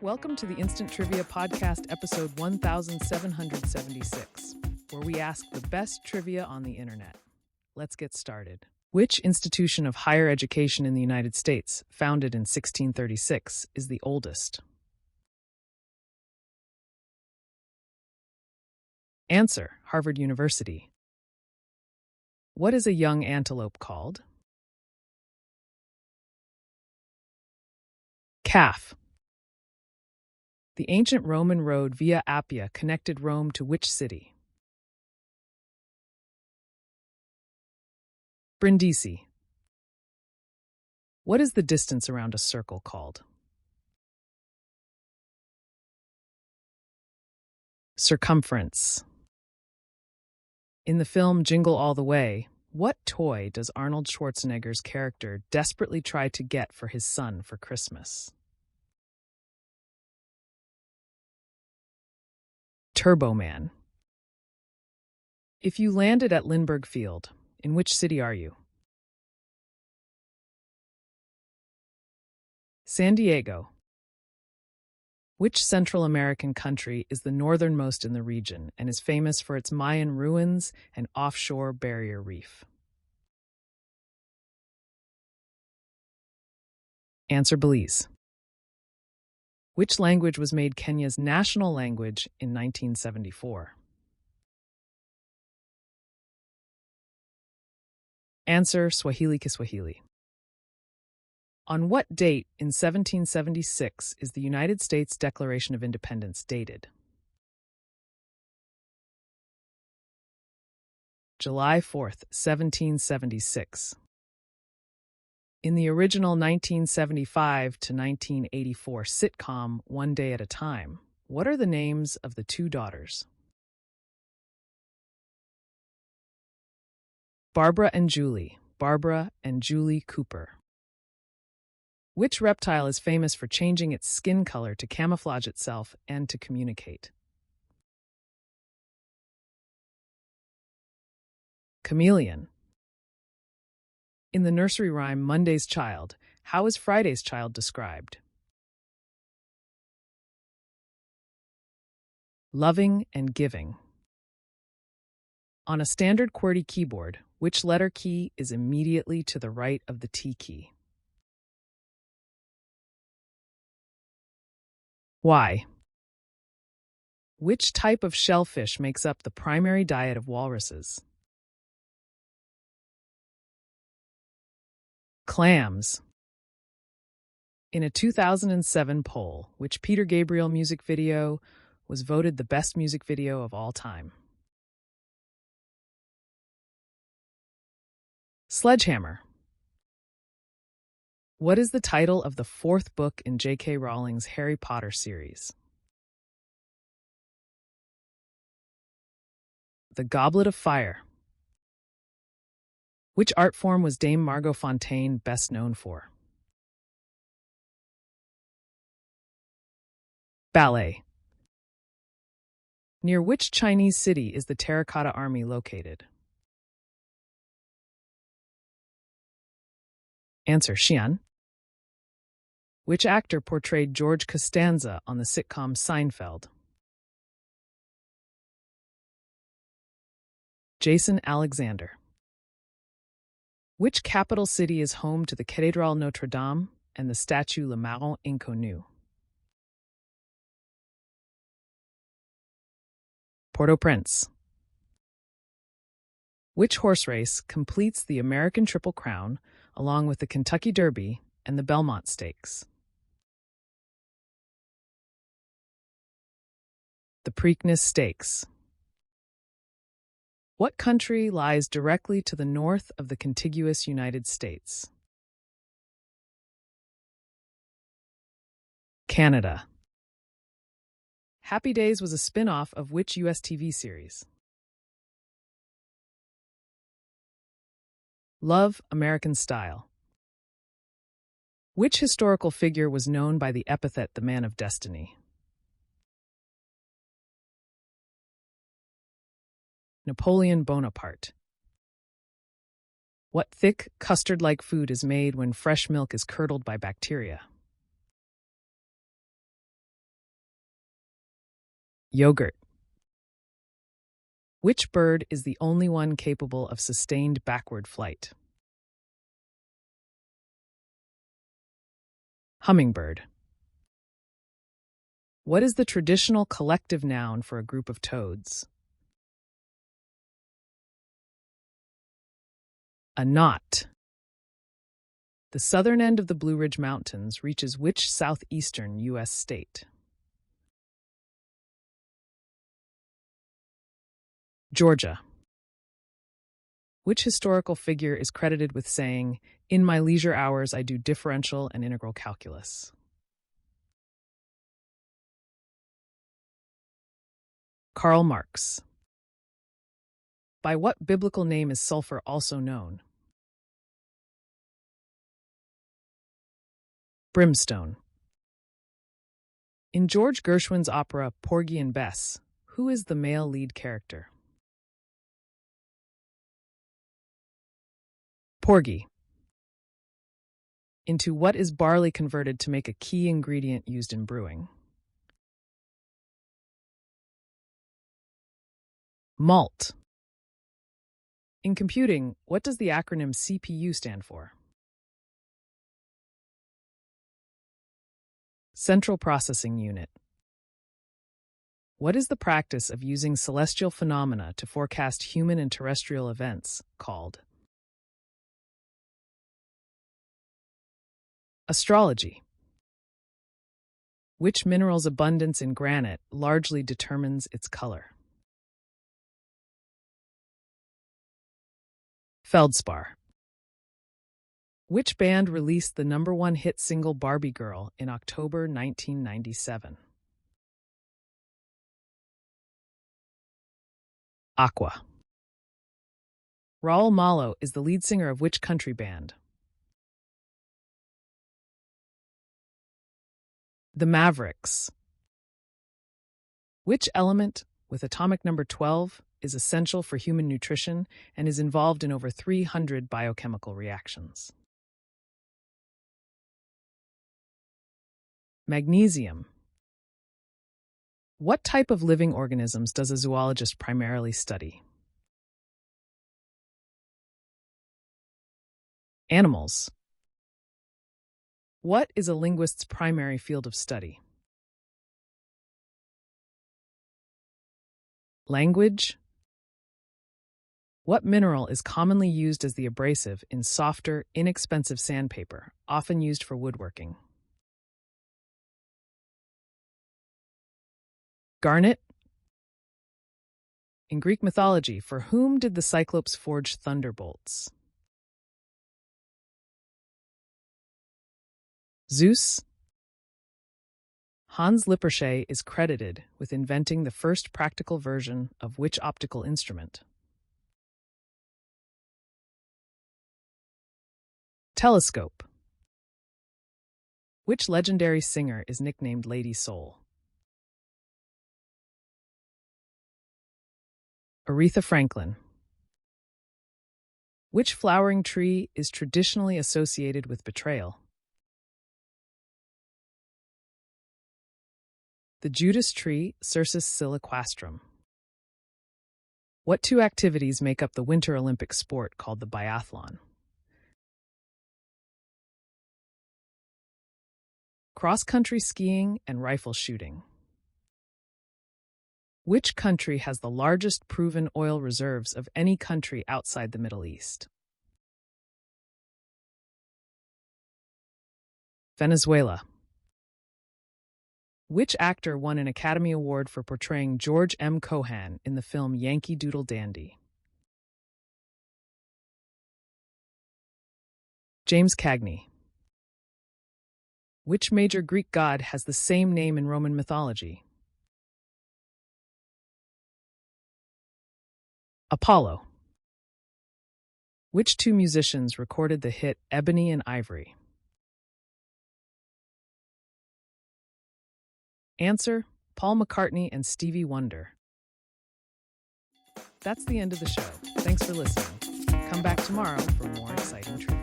Welcome to the Instant Trivia Podcast, episode 1776, where we ask the best trivia on the internet. Let's get started. Which institution of higher education in the United States, founded in 1636, is the oldest? Answer: Harvard University. What is a young antelope called? Calf. The ancient Roman road Via Appia connected Rome to which city? Brindisi. What is the distance around a circle called? Circumference. In the film Jingle All the Way, what toy does Arnold Schwarzenegger's character desperately try to get for his son for Christmas? Turbo Man. If you landed at Lindbergh Field, in which city are you? San Diego. Which Central American country is the northernmost in the region and is famous for its Mayan ruins and offshore barrier reef? Answer: Belize. Which language was made Kenya's national language in 1974? Answer: Swahili Kiswahili. On what date in 1776 is the United States Declaration of Independence dated? July 4th, 1776. In the original 1975 to 1984 sitcom One Day at a Time, what are the names of the two daughters? Barbara and Julie Cooper. Which reptile is famous for changing its skin color to camouflage itself and to communicate? Chameleon. In the nursery rhyme Monday's Child, how is Friday's child described? Loving and giving. On a standard QWERTY keyboard, which letter key is immediately to the right of the T key? Y. Which type of shellfish makes up the primary diet of walruses? Clams. In a 2007 poll, which Peter Gabriel music video was voted the best music video of all time? Sledgehammer. What is the title of the fourth book in J.K. Rowling's Harry Potter series? The Goblet of Fire. Which art form was Dame Margot Fonteyn best known for? Ballet. Near which Chinese city is the Terracotta Army located? Answer: Xi'an. Which actor portrayed George Costanza on the sitcom Seinfeld? Jason Alexander. Which capital city is home to the Cathédrale Notre-Dame and the statue Le Marron Inconnu? Port-au-Prince. Which horse race completes the American Triple Crown along with the Kentucky Derby and the Belmont Stakes? The Preakness Stakes. What country lies directly to the north of the contiguous United States? Canada. Happy Days was a spin-off of which U.S. TV series? Love, American Style. Which historical figure was known by the epithet the Man of Destiny? Napoleon Bonaparte. What thick, custard-like food is made when fresh milk is curdled by bacteria? Yogurt. Which bird is the only one capable of sustained backward flight? Hummingbird. What is the traditional collective noun for a group of toads? A knot. The southern end of the Blue Ridge Mountains reaches which southeastern U.S. state? Georgia. Which historical figure is credited with saying, "In my leisure hours I do differential and integral calculus"? Karl Marx. By what biblical name is sulfur also known? Brimstone. In George Gershwin's opera Porgy and Bess, who is the male lead character? Porgy. Into what is barley converted to make a key ingredient used in brewing? Malt. In computing, what does the acronym CPU stand for? Central Processing Unit. What is the practice of using celestial phenomena to forecast human and terrestrial events called? Astrology. Which mineral's abundance in granite largely determines its color? Feldspar. Which band released the #1 hit single Barbie Girl in October 1997? Aqua. Raul Malo is the lead singer of which country band? The Mavericks. Which element, with atomic number 12, is essential for human nutrition and is involved in over 300 biochemical reactions? Magnesium. What type of living organisms does a zoologist primarily study? Animals. What is a linguist's primary field of study? Language. What mineral is commonly used as the abrasive in softer, inexpensive sandpaper, often used for woodworking? Garnet. In Greek mythology, for whom did the Cyclopes forge thunderbolts? Zeus. Hans Lippershey is credited with inventing the first practical version of which optical instrument? Telescope. Which legendary singer is nicknamed Lady Soul? Aretha Franklin. Which flowering tree is traditionally associated with betrayal? The Judas tree, Cercis siliquastrum. What two activities make up the Winter Olympic sport called the biathlon? Cross-country skiing and rifle shooting. Which country has the largest proven oil reserves of any country outside the Middle East? Venezuela. Which actor won an Academy Award for portraying George M. Cohan in the film Yankee Doodle Dandy? James Cagney. Which major Greek god has the same name in Roman mythology? Apollo. Which two musicians recorded the hit Ebony and Ivory? Answer: Paul McCartney and Stevie Wonder. That's the end of the show. Thanks for listening. Come back tomorrow for more exciting trivia.